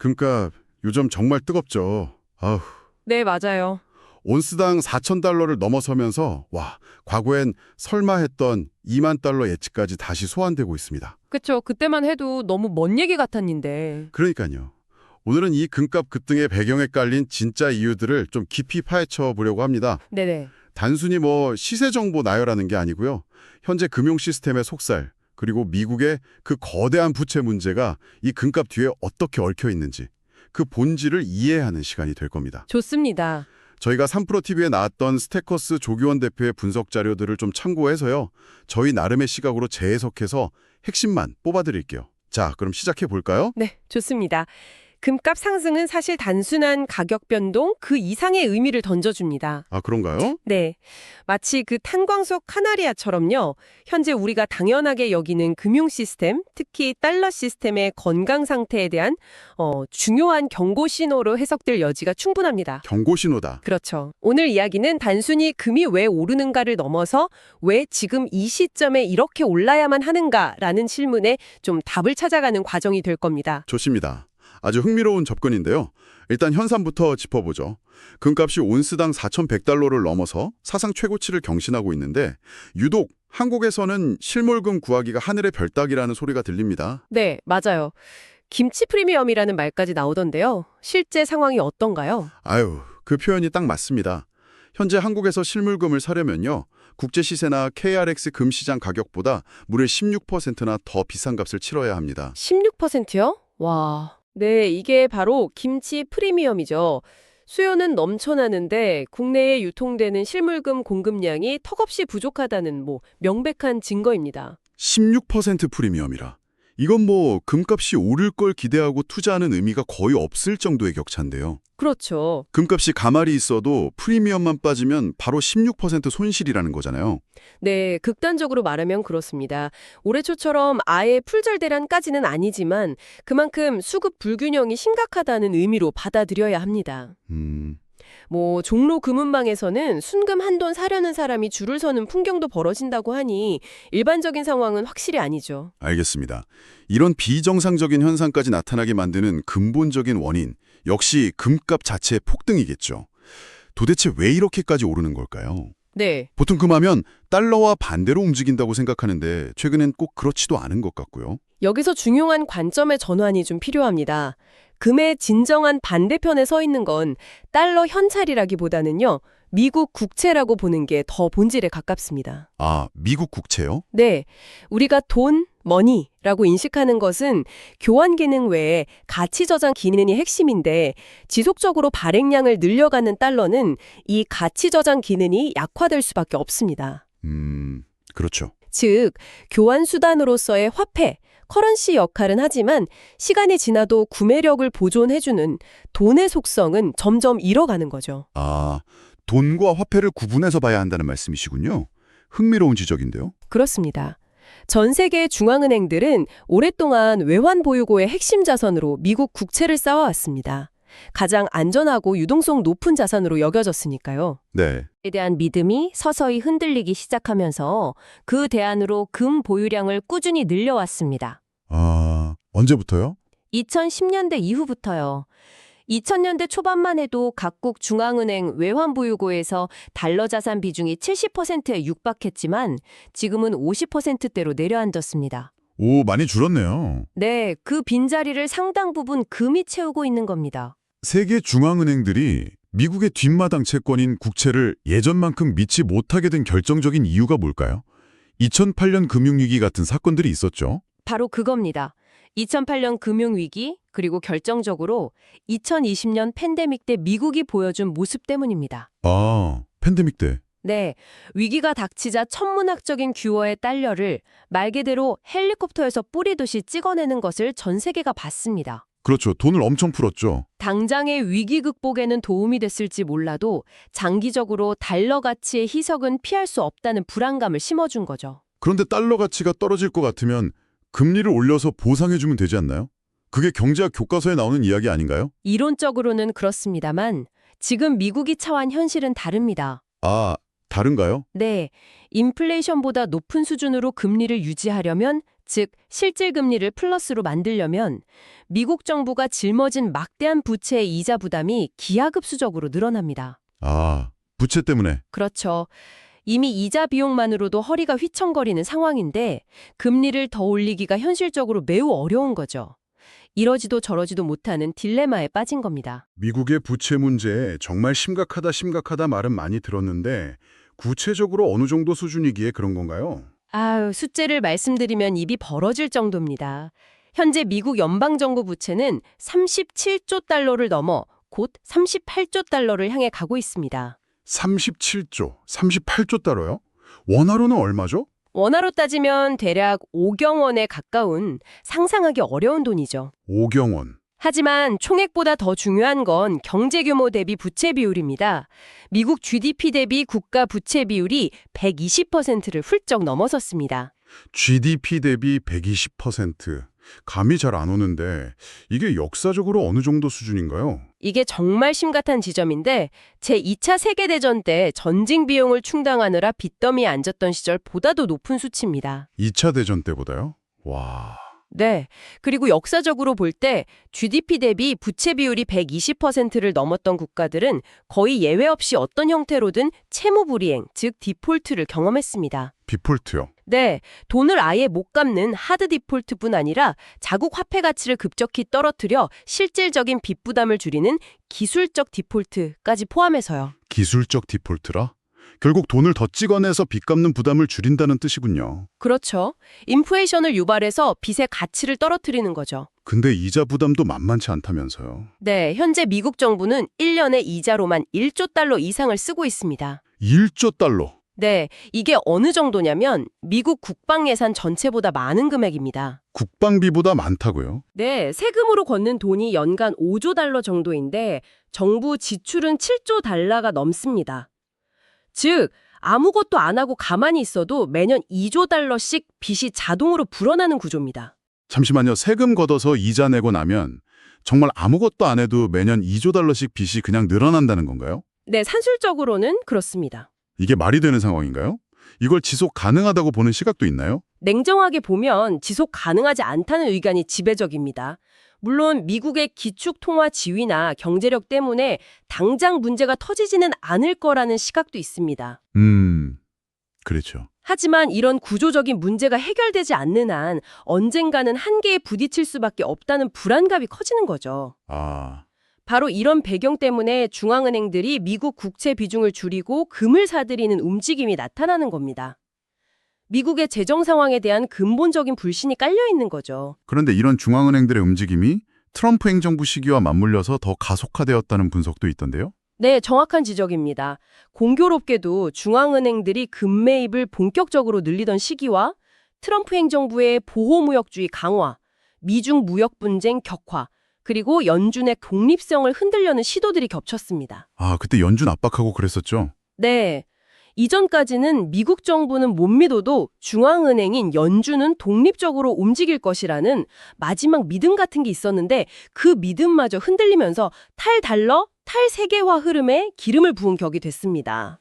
금값 요즘 정말 뜨겁죠. 아휴, 네, 맞아요. 온스당 4,000달러를 넘어서면서 과거엔 설마 했던 2만 달러 예측까지 다시 소환되고 있습니다. 그쵸. 그때만 해도 너무 먼 얘기 같았는데. 그러니까요. 오늘은 이 금값 급등의 배경에 깔린 진짜 이유들을 좀 깊이 파헤쳐 보려고 합니다. 네네. 단순히 시세 정보 나열하는 게 아니고요. 현재 금융 시스템의 속살, 그리고 미국의 그 거대한 부채 문제가 이 금값 뒤에 어떻게 얽혀 있는지 그 본질을 이해하는 시간이 될 겁니다. 좋습니다. 저희가 3프로TV에 나왔던 스테커스 조규원 대표의 분석 자료들을 좀 참고해서요. 저희 나름의 시각으로 재해석해서 핵심만 뽑아드릴게요. 자, 그럼 시작해 볼까요? 네, 좋습니다. 금값 상승은 사실 단순한 가격 변동 그 이상의 의미를 던져줍니다. 아, 그런가요? 네, 마치 그 탄광석 카나리아처럼요. 현재 우리가 당연하게 여기는 금융 시스템, 특히 달러 시스템의 건강 상태에 대한 중요한 경고 신호로 해석될 여지가 충분합니다. 경고 신호다. 그렇죠. 오늘 이야기는 단순히 금이 왜 오르는가를 넘어서 왜 지금 이 시점에 이렇게 올라야만 하는가라는 질문에 좀 답을 찾아가는 과정이 될 겁니다. 좋습니다. 아주 흥미로운 접근인데요. 일단 현상부터 짚어보죠. 금값이 온스당 4,100달러를 넘어서 사상 최고치를 경신하고 있는데 유독 한국에서는 실물금 구하기가 하늘의 별 따기라는 소리가 들립니다. 네, 맞아요. 김치 프리미엄이라는 말까지 나오던데요. 실제 상황이 어떤가요? 아유, 그 표현이 딱 맞습니다. 현재 한국에서 실물금을 사려면요. 국제 시세나 KRX 금시장 가격보다 무려 16%나 더 비싼 값을 치러야 합니다. 16%요? 와. 네, 이게 바로 김치 프리미엄이죠. 수요는 넘쳐나는데 국내에 유통되는 실물금 공급량이 턱없이 부족하다는 명백한 증거입니다. 16% 프리미엄이라. 이건 금값이 오를 걸 기대하고 투자하는 의미가 거의 없을 정도의 격차인데요. 그렇죠. 금값이 가만히 있어도 프리미엄만 빠지면 바로 16% 손실이라는 거잖아요. 네, 극단적으로 말하면 그렇습니다. 올해 초처럼 아예 풀절대란까지는 아니지만 그만큼 수급 불균형이 심각하다는 의미로 받아들여야 합니다. 종로 금은방에서는 순금 한돈 사려는 사람이 줄을 서는 풍경도 벌어진다고 하니 일반적인 상황은 확실히 아니죠. 알겠습니다. 이런 비정상적인 현상까지 나타나게 만드는 근본적인 원인, 역시 금값 자체의 폭등이겠죠. 도대체 왜 이렇게까지 오르는 걸까요? 네. 보통 금하면 달러와 반대로 움직인다고 생각하는데 최근엔 꼭 그렇지도 않은 것 같고요. 여기서 중요한 관점의 전환이 좀 필요합니다. 금의 진정한 반대편에 서 있는 건 달러 현찰이라기보다는요. 미국 국채라고 보는 게 더 본질에 가깝습니다. 아, 미국 국채요? 네, 우리가 돈, 머니라고 인식하는 것은 교환 기능 외에 가치 저장 기능이 핵심인데 지속적으로 발행량을 늘려가는 달러는 이 가치 저장 기능이 약화될 수밖에 없습니다. 그렇죠. 즉, 교환 수단으로서의 화폐, 커런시 역할은 하지만 시간이 지나도 구매력을 보존해주는 돈의 속성은 점점 잃어가는 거죠. 아, 돈과 화폐를 구분해서 봐야 한다는 말씀이시군요. 흥미로운 지적인데요. 그렇습니다. 전 세계 중앙은행들은 오랫동안 외환 보유고의 핵심 자산으로 미국 국채를 쌓아왔습니다. 가장 안전하고 유동성 높은 자산으로 여겨졌으니까요. 네. 에 대한 믿음이 서서히 흔들리기 시작하면서 그 대안으로 금 보유량을 꾸준히 늘려왔습니다. 아, 언제부터요? 2010년대 이후부터요. 2000년대 초반만 해도 각국 중앙은행 외환보유고에서 달러 자산 비중이 70%에 육박했지만 지금은 50%대로 내려앉았습니다. 오, 많이 줄었네요. 네, 그 빈자리를 상당 부분 금이 채우고 있는 겁니다. 세계 중앙은행들이 미국의 뒷마당 채권인 국채를 예전만큼 믿지 못하게 된 결정적인 이유가 뭘까요? 2008년 금융위기 같은 사건들이 있었죠. 바로 그겁니다. 2008년 금융위기, 그리고 결정적으로 2020년 팬데믹 때 미국이 보여준 모습 때문입니다. 아, 팬데믹 때. 네, 위기가 닥치자 천문학적인 규모의 달러를 말 그대로 헬리콥터에서 뿌리듯이 찍어내는 것을 전 세계가 봤습니다. 그렇죠. 돈을 엄청 풀었죠. 당장의 위기 극복에는 도움이 됐을지 몰라도 장기적으로 달러 가치의 희석은 피할 수 없다는 불안감을 심어준 거죠. 그런데 달러 가치가 떨어질 것 같으면 금리를 올려서 보상해주면 되지 않나요? 그게 경제학 교과서에 나오는 이야기 아닌가요? 이론적으로는 그렇습니다만 지금 미국이 처한 현실은 다릅니다. 아, 다른가요? 네, 인플레이션보다 높은 수준으로 금리를 유지하려면 즉 실질 금리를 플러스로 만들려면 미국 정부가 짊어진 막대한 부채의 이자 부담이 기하급수적으로 늘어납니다. 아, 부채 때문에. 그렇죠. 이미 이자 비용만으로도 허리가 휘청거리는 상황인데 금리를 더 올리기가 현실적으로 매우 어려운 거죠. 이러지도 저러지도 못하는 딜레마에 빠진 겁니다. 미국의 부채 문제 정말 심각하다 말은 많이 들었는데 구체적으로 어느 정도 수준이기에 그런 건가요? 숫자를 말씀드리면 입이 벌어질 정도입니다. 현재 미국 연방정부 부채는 37조 달러를 넘어 곧 38조 달러를 향해 가고 있습니다. 38조 달러요? 원화로는 얼마죠? 원화로 따지면 대략 5경 원에 가까운 상상하기 어려운 돈이죠. 5경 원. 하지만 총액보다 더 중요한 건 경제 규모 대비 부채 비율입니다. 미국 GDP 대비 국가 부채 비율이 120%를 훌쩍 넘어섰습니다. GDP 대비 120%. 감이 잘 안 오는데 이게 역사적으로 어느 정도 수준인가요? 이게 정말 심각한 지점인데 제2차 세계대전 때 전쟁 비용을 충당하느라 빚더미에 앉았던 시절보다도 높은 수치입니다. 2차 대전 때보다요? 와... 네. 그리고 역사적으로 볼 때 GDP 대비 부채 비율이 120%를 넘었던 국가들은 거의 예외 없이 어떤 형태로든 채무 불이행, 즉 디폴트를 경험했습니다. 디폴트요? 네. 돈을 아예 못 갚는 하드 디폴트뿐 아니라 자국 화폐 가치를 급격히 떨어뜨려 실질적인 빚 부담을 줄이는 기술적 디폴트까지 포함해서요. 기술적 디폴트라? 결국 돈을 더 찍어내서 빚 갚는 부담을 줄인다는 뜻이군요. 그렇죠. 인플레이션을 유발해서 빚의 가치를 떨어뜨리는 거죠. 근데 이자 부담도 만만치 않다면서요. 네, 현재 미국 정부는 1년에 이자로만 1조 달러 이상을 쓰고 있습니다. 1조 달러? 네, 이게 어느 정도냐면 미국 국방 예산 전체보다 많은 금액입니다. 국방비보다 많다고요? 네, 세금으로 걷는 돈이 연간 5조 달러 정도인데 정부 지출은 7조 달러가 넘습니다. 즉, 아무것도 안 하고 가만히 있어도 매년 2조 달러씩 빚이 자동으로 불어나는 구조입니다. 잠시만요. 세금 걷어서 이자 내고 나면 정말 아무것도 안 해도 매년 2조 달러씩 빚이 그냥 늘어난다는 건가요? 네, 산술적으로는 그렇습니다. 이게 말이 되는 상황인가요? 이걸 지속 가능하다고 보는 시각도 있나요? 냉정하게 보면 지속 가능하지 않다는 의견이 지배적입니다. 물론 미국의 기축통화 지위나 경제력 때문에 당장 문제가 터지지는 않을 거라는 시각도 있습니다. 그렇죠. 하지만 이런 구조적인 문제가 해결되지 않는 한 언젠가는 한계에 부딪힐 수밖에 없다는 불안감이 커지는 거죠. 아, 바로 이런 배경 때문에 중앙은행들이 미국 국채 비중을 줄이고 금을 사들이는 움직임이 나타나는 겁니다. 미국의 재정 상황에 대한 근본적인 불신이 깔려 있는 거죠. 그런데 이런 중앙은행들의 움직임이 트럼프 행정부 시기와 맞물려서 더 가속화되었다는 분석도 있던데요? 네, 정확한 지적입니다. 공교롭게도 중앙은행들이 금 매입을 본격적으로 늘리던 시기와 트럼프 행정부의 보호무역주의 강화, 미중 무역 분쟁 격화, 그리고 연준의 독립성을 흔들려는 시도들이 겹쳤습니다. 아, 그때 연준 압박하고 그랬었죠? 네. 이전까지는 미국 정부는 못 믿어도 중앙은행인 연준은 독립적으로 움직일 것이라는 마지막 믿음 같은 게 있었는데 그 믿음마저 흔들리면서 탈달러, 탈세계화 흐름에 기름을 부은 격이 됐습니다.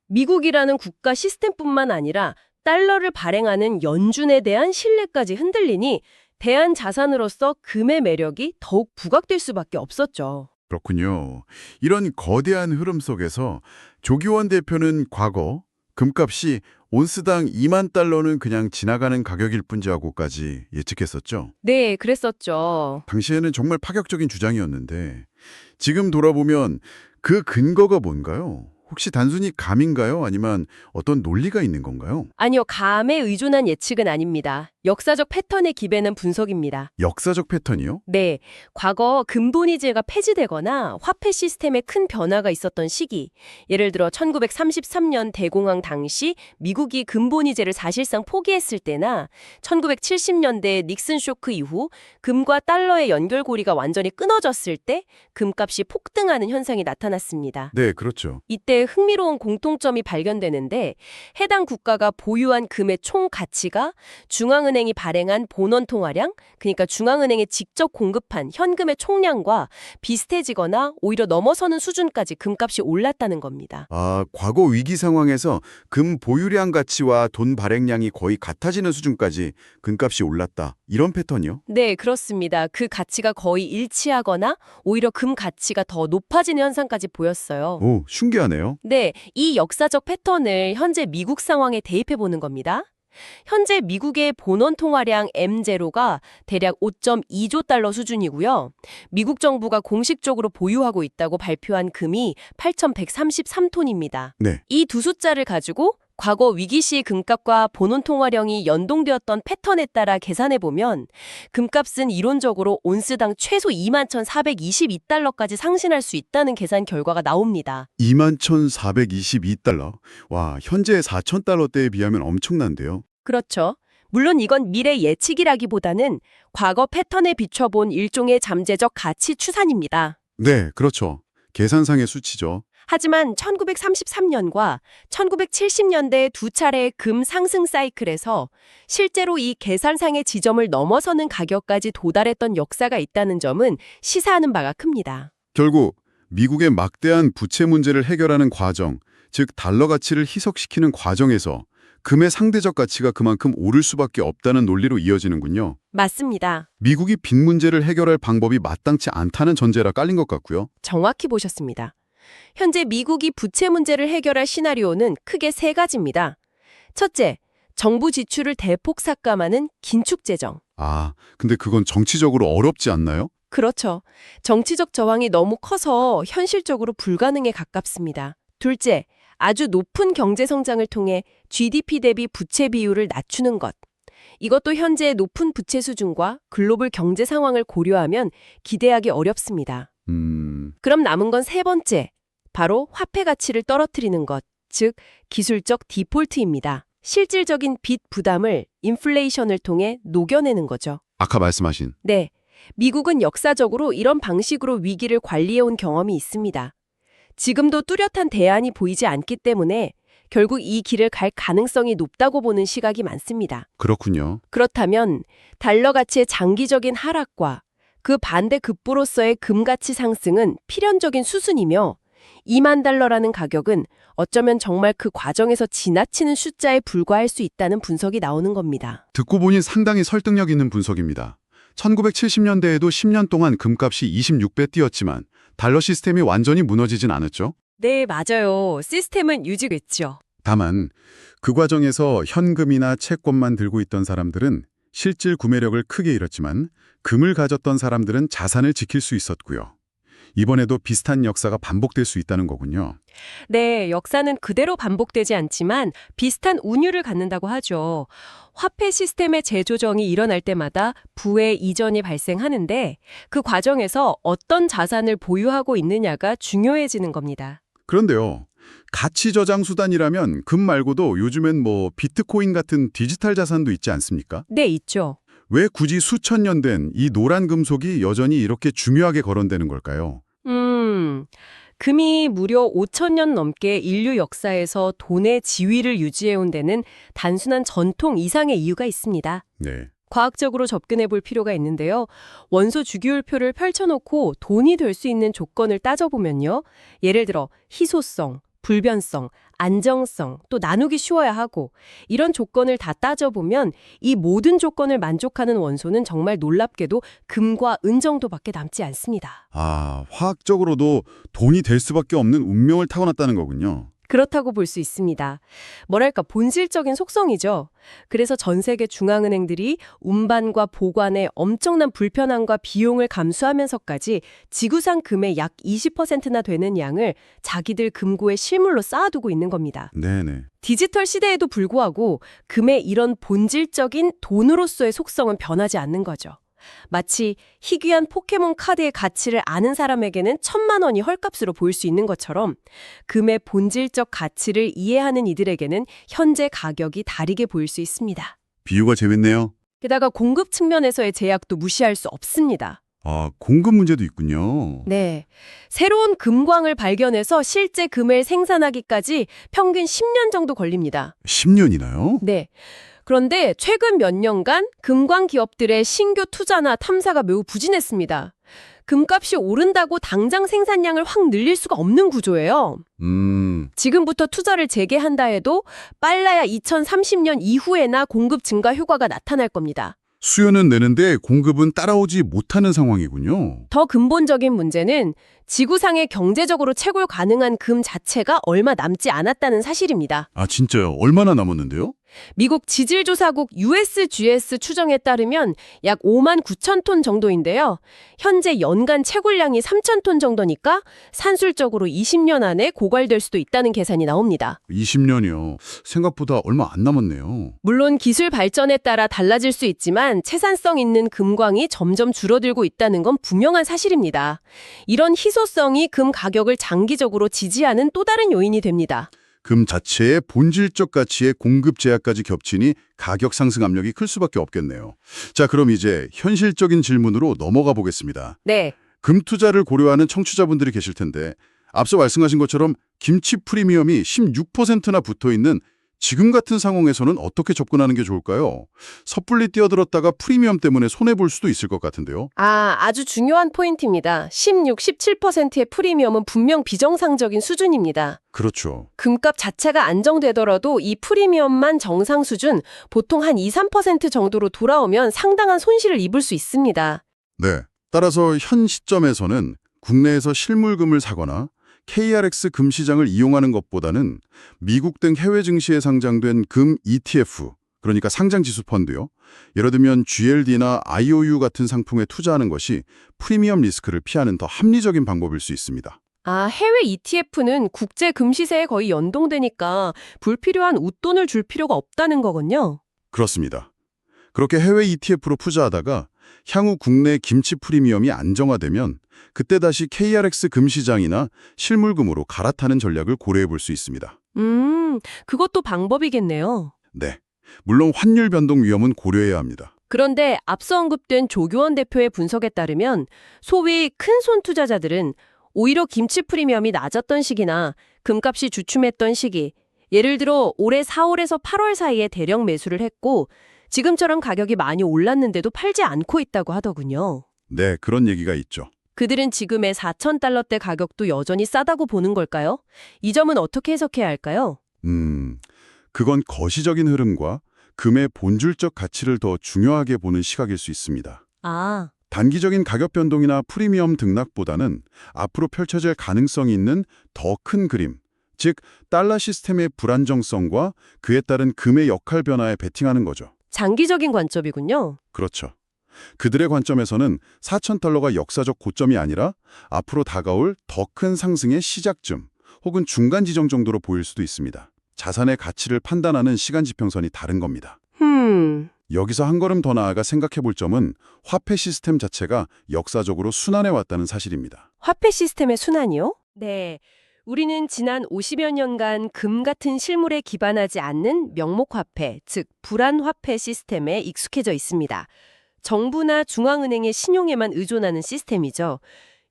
미국이라는 국가 시스템뿐만 아니라 달러를 발행하는 연준에 대한 신뢰까지 흔들리니 대한자산으로서 금의 매력이 더욱 부각될 수밖에 없었죠. 그렇군요. 이런 거대한 흐름 속에서 조기원 대표는 과거 금값이 온스당 2만 달러는 그냥 지나가는 가격일 뿐이라고까지 예측했었죠. 네, 그랬었죠. 당시에는 정말 파격적인 주장이었는데 지금 돌아보면 그 근거가 뭔가요? 혹시 단순히 감인가요? 아니면 어떤 논리가 있는 건가요? 아니요, 감에 의존한 예측은 아닙니다. 역사적 패턴의 기배는 분석입니다. 역사적 패턴이요? 네, 과거 금본위제가 폐지되거나 화폐 시스템에 큰 변화가 있었던 시기, 예를 들어 1933년 대공황 당시 미국이 금본위제를 사실상 포기했을 때나 1970년대 닉슨 쇼크 이후 금과 달러의 연결고리가 완전히 끊어졌을 때 금값이 폭등하는 현상이 나타났습니다. 네, 그렇죠. 이때 흥미로운 공통점이 발견되는데 해당 국가가 보유한 금의 총 가치가 중앙은행 중앙은행이 발행한 본원 통화량, 그러니까 중앙은행에 직접 공급한 현금의 총량과 비슷해지거나 오히려 넘어서는 수준까지 금값이 올랐다는 겁니다. 아, 과거 위기 상황에서 금 보유량 가치와 돈 발행량이 거의 같아지는 수준까지 금값이 올랐다. 이런 패턴이요? 네, 그렇습니다. 그 가치가 거의 일치하거나 오히려 금 가치가 더 높아지는 현상까지 보였어요. 오, 신기하네요. 네, 이 역사적 패턴을 현재 미국 상황에 대입해 보는 겁니다. 현재 미국의 본원 통화량 M0가 대략 5.2조 달러 수준이고요. 미국 정부가 공식적으로 보유하고 있다고 발표한 금이 8,133톤입니다. 네. 이 두 숫자를 가지고 과거 위기 시 금값과 본원 통화량이 연동되었던 패턴에 따라 계산해 보면 금값은 이론적으로 온스당 최소 21,422달러까지 상승할 수 있다는 계산 결과가 나옵니다. 21,422달러. 와, 현재 4,000달러대에 비하면 엄청난데요. 그렇죠. 물론 이건 미래 예측이라기보다는 과거 패턴에 비춰본 일종의 잠재적 가치 추산입니다. 네, 그렇죠. 계산상의 수치죠. 하지만 1933년과 1970년대 두 차례의 금 상승 사이클에서 실제로 이 계산상의 지점을 넘어서는 가격까지 도달했던 역사가 있다는 점은 시사하는 바가 큽니다. 결국 미국의 막대한 부채 문제를 해결하는 과정, 즉 달러 가치를 희석시키는 과정에서 금의 상대적 가치가 그만큼 오를 수밖에 없다는 논리로 이어지는군요. 맞습니다. 미국이 빚 문제를 해결할 방법이 마땅치 않다는 전제라 깔린 것 같고요. 정확히 보셨습니다. 현재 미국이 부채 문제를 해결할 시나리오는 크게 세 가지입니다. 첫째, 정부 지출을 대폭 삭감하는 긴축 재정. 아, 근데 그건 정치적으로 어렵지 않나요? 그렇죠. 정치적 저항이 너무 커서 현실적으로 불가능에 가깝습니다. 둘째, 아주 높은 경제 성장을 통해 GDP 대비 부채 비율을 낮추는 것. 이것도 현재의 높은 부채 수준과 글로벌 경제 상황을 고려하면 기대하기 어렵습니다. 그럼 남은 건 세 번째, 바로 화폐 가치를 떨어뜨리는 것, 즉 기술적 디폴트입니다. 실질적인 빚 부담을 인플레이션을 통해 녹여내는 거죠. 아까 말씀하신. 네, 미국은 역사적으로 이런 방식으로 위기를 관리해온 경험이 있습니다. 지금도 뚜렷한 대안이 보이지 않기 때문에 결국 이 길을 갈 가능성이 높다고 보는 시각이 많습니다. 그렇군요. 그렇다면 달러 가치의 장기적인 하락과 그 반대 급부로서의 금 가치 상승은 필연적인 수순이며 2만 달러라는 가격은 어쩌면 정말 그 과정에서 지나치는 숫자에 불과할 수 있다는 분석이 나오는 겁니다. 듣고 보니 상당히 설득력 있는 분석입니다. 1970년대에도 10년 동안 금값이 26배 뛰었지만 달러 시스템이 완전히 무너지진 않았죠. 네, 맞아요. 시스템은 유지됐죠. 다만 그 과정에서 현금이나 채권만 들고 있던 사람들은 실질 구매력을 크게 잃었지만 금을 가졌던 사람들은 자산을 지킬 수 있었고요. 이번에도 비슷한 역사가 반복될 수 있다는 거군요. 네, 역사는 그대로 반복되지 않지만 비슷한 운율을 갖는다고 하죠. 화폐 시스템의 재조정이 일어날 때마다 부의 이전이 발생하는데 그 과정에서 어떤 자산을 보유하고 있느냐가 중요해지는 겁니다. 그런데요. 가치 저장 수단이라면 금 말고도 요즘엔 비트코인 같은 디지털 자산도 있지 않습니까? 네, 있죠. 왜 굳이 수천 년 된 이 노란 금속이 여전히 이렇게 중요하게 거론되는 걸까요? 금이 무려 5,000년 넘게 인류 역사에서 돈의 지위를 유지해온 데는 단순한 전통 이상의 이유가 있습니다. 네. 과학적으로 접근해 볼 필요가 있는데요. 원소 주기율표를 펼쳐놓고 돈이 될 수 있는 조건을 따져보면요. 예를 들어 희소성, 불변성, 안정성, 또 나누기 쉬워야 하고 이런 조건을 다 따져보면 이 모든 조건을 만족하는 원소는 정말 놀랍게도 금과 은 정도밖에 남지 않습니다. 아, 화학적으로도 돈이 될 수밖에 없는 운명을 타고났다는 거군요. 그렇다고 볼 수 있습니다. 뭐랄까 본질적인 속성이죠. 그래서 전 세계 중앙은행들이 운반과 보관에 엄청난 불편함과 비용을 감수하면서까지 지구상 금의 약 20%나 되는 양을 자기들 금고에 실물로 쌓아두고 있는 겁니다. 네네. 디지털 시대에도 불구하고 금의 이런 본질적인 돈으로서의 속성은 변하지 않는 거죠. 마치 희귀한 포켓몬 카드의 가치를 아는 사람에게는 1,000만 원이 헐값으로 보일 수 있는 것처럼 금의 본질적 가치를 이해하는 이들에게는 현재 가격이 다르게 보일 수 있습니다. 비유가 재밌네요. 게다가 공급 측면에서의 제약도 무시할 수 없습니다. 아, 공급 문제도 있군요. 네. 새로운 금광을 발견해서 실제 금을 생산하기까지 평균 10년 정도 걸립니다. 10년이나요? 네. 그런데 최근 몇 년간 금광 기업들의 신규 투자나 탐사가 매우 부진했습니다. 금값이 오른다고 당장 생산량을 확 늘릴 수가 없는 구조예요. 지금부터 투자를 재개한다 해도 빨라야 2030년 이후에나 공급 증가 효과가 나타날 겁니다. 수요는 내는데 공급은 따라오지 못하는 상황이군요. 더 근본적인 문제는 지구상에 경제적으로 채굴 가능한 금 자체가 얼마 남지 않았다는 사실입니다. 아, 진짜요? 얼마나 남았는데요? 미국 지질조사국 USGS 추정에 따르면 약 5만 9천 톤 정도인데요. 현재 연간 채굴량이 3천 톤 정도니까 산술적으로 20년 안에 고갈될 수도 있다는 계산이 나옵니다. 20년이요. 생각보다 얼마 안 남았네요. 물론 기술 발전에 따라 달라질 수 있지만 채산성 있는 금광이 점점 줄어들고 있다는 건 분명한 사실입니다. 이런 희소성이 금 가격을 장기적으로 지지하는 또 다른 요인이 됩니다. 금 자체의 본질적 가치의 공급 제약까지 겹치니 가격 상승 압력이 클 수밖에 없겠네요. 자, 그럼 이제 현실적인 질문으로 넘어가 보겠습니다. 네. 금 투자를 고려하는 청취자분들이 계실 텐데 앞서 말씀하신 것처럼 김치 프리미엄이 16%나 붙어있는 지금 같은 상황에서는 어떻게 접근하는 게 좋을까요? 섣불리 뛰어들었다가 프리미엄 때문에 손해볼 수도 있을 것 같은데요. 아주 중요한 포인트입니다. 16, 17%의 프리미엄은 분명 비정상적인 수준입니다. 그렇죠. 금값 자체가 안정되더라도 이 프리미엄만 정상 수준, 보통 한 2, 3% 정도로 돌아오면 상당한 손실을 입을 수 있습니다. 네. 따라서 현 시점에서는 국내에서 실물금을 사거나 KRX 금 시장을 이용하는 것보다는 미국 등 해외 증시에 상장된 금 ETF, 그러니까 상장지수 펀드요. 예를 들면 GLD나 IOU 같은 상품에 투자하는 것이 프리미엄 리스크를 피하는 더 합리적인 방법일 수 있습니다. 해외 ETF는 국제 금 시세에 거의 연동되니까 불필요한 웃돈을 줄 필요가 없다는 거군요. 그렇습니다. 그렇게 해외 ETF로 투자하다가 향후 국내 김치 프리미엄이 안정화되면 그때 다시 KRX 금 시장이나 실물금으로 갈아타는 전략을 고려해 볼 수 있습니다. 그것도 방법이겠네요. 네. 물론 환율 변동 위험은 고려해야 합니다. 그런데 앞서 언급된 조교원 대표의 분석에 따르면 소위 큰손 투자자들은 오히려 김치 프리미엄이 낮았던 시기나 금값이 주춤했던 시기, 예를 들어 올해 4월에서 8월 사이에 대량 매수를 했고 지금처럼 가격이 많이 올랐는데도 팔지 않고 있다고 하더군요. 네, 그런 얘기가 있죠. 그들은 지금의 4,000달러대 가격도 여전히 싸다고 보는 걸까요? 이 점은 어떻게 해석해야 할까요? 그건 거시적인 흐름과 금의 본질적 가치를 더 중요하게 보는 시각일 수 있습니다. 단기적인 가격 변동이나 프리미엄 등락보다는 앞으로 펼쳐질 가능성이 있는 더 큰 그림, 즉 달러 시스템의 불안정성과 그에 따른 금의 역할 변화에 베팅하는 거죠. 장기적인 관점이군요. 그렇죠. 그들의 관점에서는 4,000달러가 역사적 고점이 아니라 앞으로 다가올 더 큰 상승의 시작점 혹은 중간 지점 정도로 보일 수도 있습니다. 자산의 가치를 판단하는 시간 지평선이 다른 겁니다. 여기서 한 걸음 더 나아가 생각해 볼 점은 화폐 시스템 자체가 역사적으로 순환해 왔다는 사실입니다. 화폐 시스템의 순환이요? 네. 우리는 지난 50여 년간 금 같은 실물에 기반하지 않는 명목화폐, 즉 불안화폐 시스템에 익숙해져 있습니다. 정부나 중앙은행의 신용에만 의존하는 시스템이죠.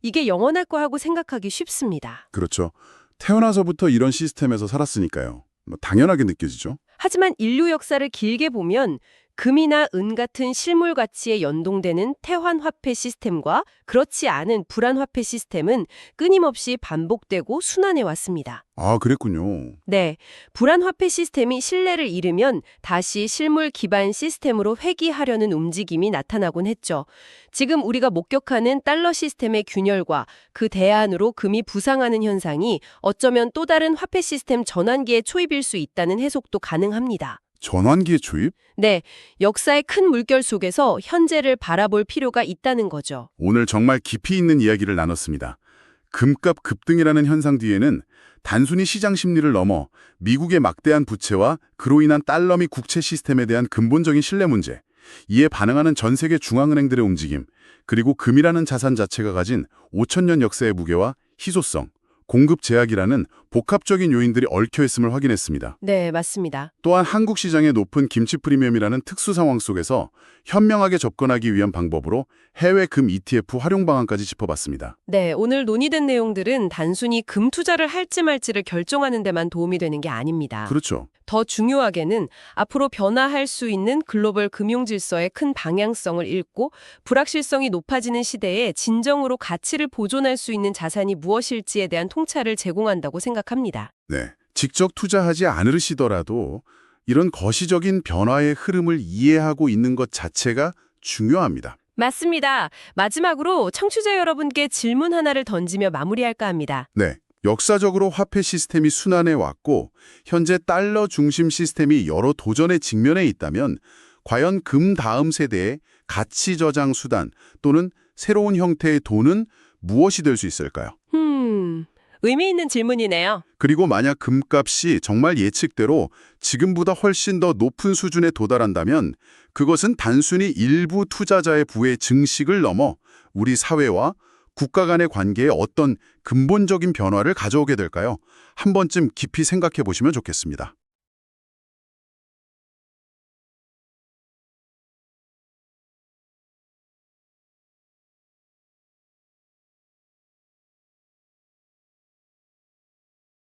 이게 영원할 거라고 생각하기 쉽습니다. 그렇죠. 태어나서부터 이런 시스템에서 살았으니까요. 당연하게 느껴지죠. 하지만 인류 역사를 길게 보면 금이나 은 같은 실물 가치에 연동되는 태환화폐 시스템과 그렇지 않은 불안화폐 시스템은 끊임없이 반복되고 순환해 왔습니다. 아, 그랬군요. 네, 불안화폐 시스템이 신뢰를 잃으면 다시 실물 기반 시스템으로 회귀하려는 움직임이 나타나곤 했죠. 지금 우리가 목격하는 달러 시스템의 균열과 그 대안으로 금이 부상하는 현상이 어쩌면 또 다른 화폐 시스템 전환기의 초입일 수 있다는 해석도 가능합니다. 전환기의 초입? 네, 역사의 큰 물결 속에서 현재를 바라볼 필요가 있다는 거죠. 오늘 정말 깊이 있는 이야기를 나눴습니다. 금값 급등이라는 현상 뒤에는 단순히 시장 심리를 넘어 미국의 막대한 부채와 그로 인한 달러 및 국채 시스템에 대한 근본적인 신뢰 문제, 이에 반응하는 전 세계 중앙은행들의 움직임, 그리고 금이라는 자산 자체가 가진 5,000년 역사의 무게와 희소성, 공급 제약이라는 복합적인 요인들이 얽혀 있음을 확인했습니다. 네, 맞습니다. 또한 한국 시장의 높은 김치 프리미엄이라는 특수 상황 속에서 현명하게 접근하기 위한 방법으로 해외 금 ETF 활용 방안까지 짚어봤습니다. 네, 오늘 논의된 내용들은 단순히 금 투자를 할지 말지를 결정하는 데만 도움이 되는 게 아닙니다. 그렇죠. 더 중요하게는 앞으로 변화할 수 있는 글로벌 금융 질서의 큰 방향성을 읽고 불확실성이 높아지는 시대에 진정으로 가치를 보존할 수 있는 자산이 무엇일지에 대한 통찰을 제공한다고 생각합니다. 네, 직접 투자하지 않으시더라도 이런 거시적인 변화의 흐름을 이해하고 있는 것 자체가 중요합니다. 맞습니다. 마지막으로 청취자 여러분께 질문 하나를 던지며 마무리할까 합니다. 네, 역사적으로 화폐 시스템이 순환해 왔고 현재 달러 중심 시스템이 여러 도전에 직면해 있다면 과연 금 다음 세대의 가치 저장 수단 또는 새로운 형태의 돈은 무엇이 될 수 있을까요? 의미 있는 질문이네요. 그리고 만약 금값이 정말 예측대로 지금보다 훨씬 더 높은 수준에 도달한다면 그것은 단순히 일부 투자자의 부의 증식을 넘어 우리 사회와 국가 간의 관계에 어떤 근본적인 변화를 가져오게 될까요? 한 번쯤 깊이 생각해 보시면 좋겠습니다.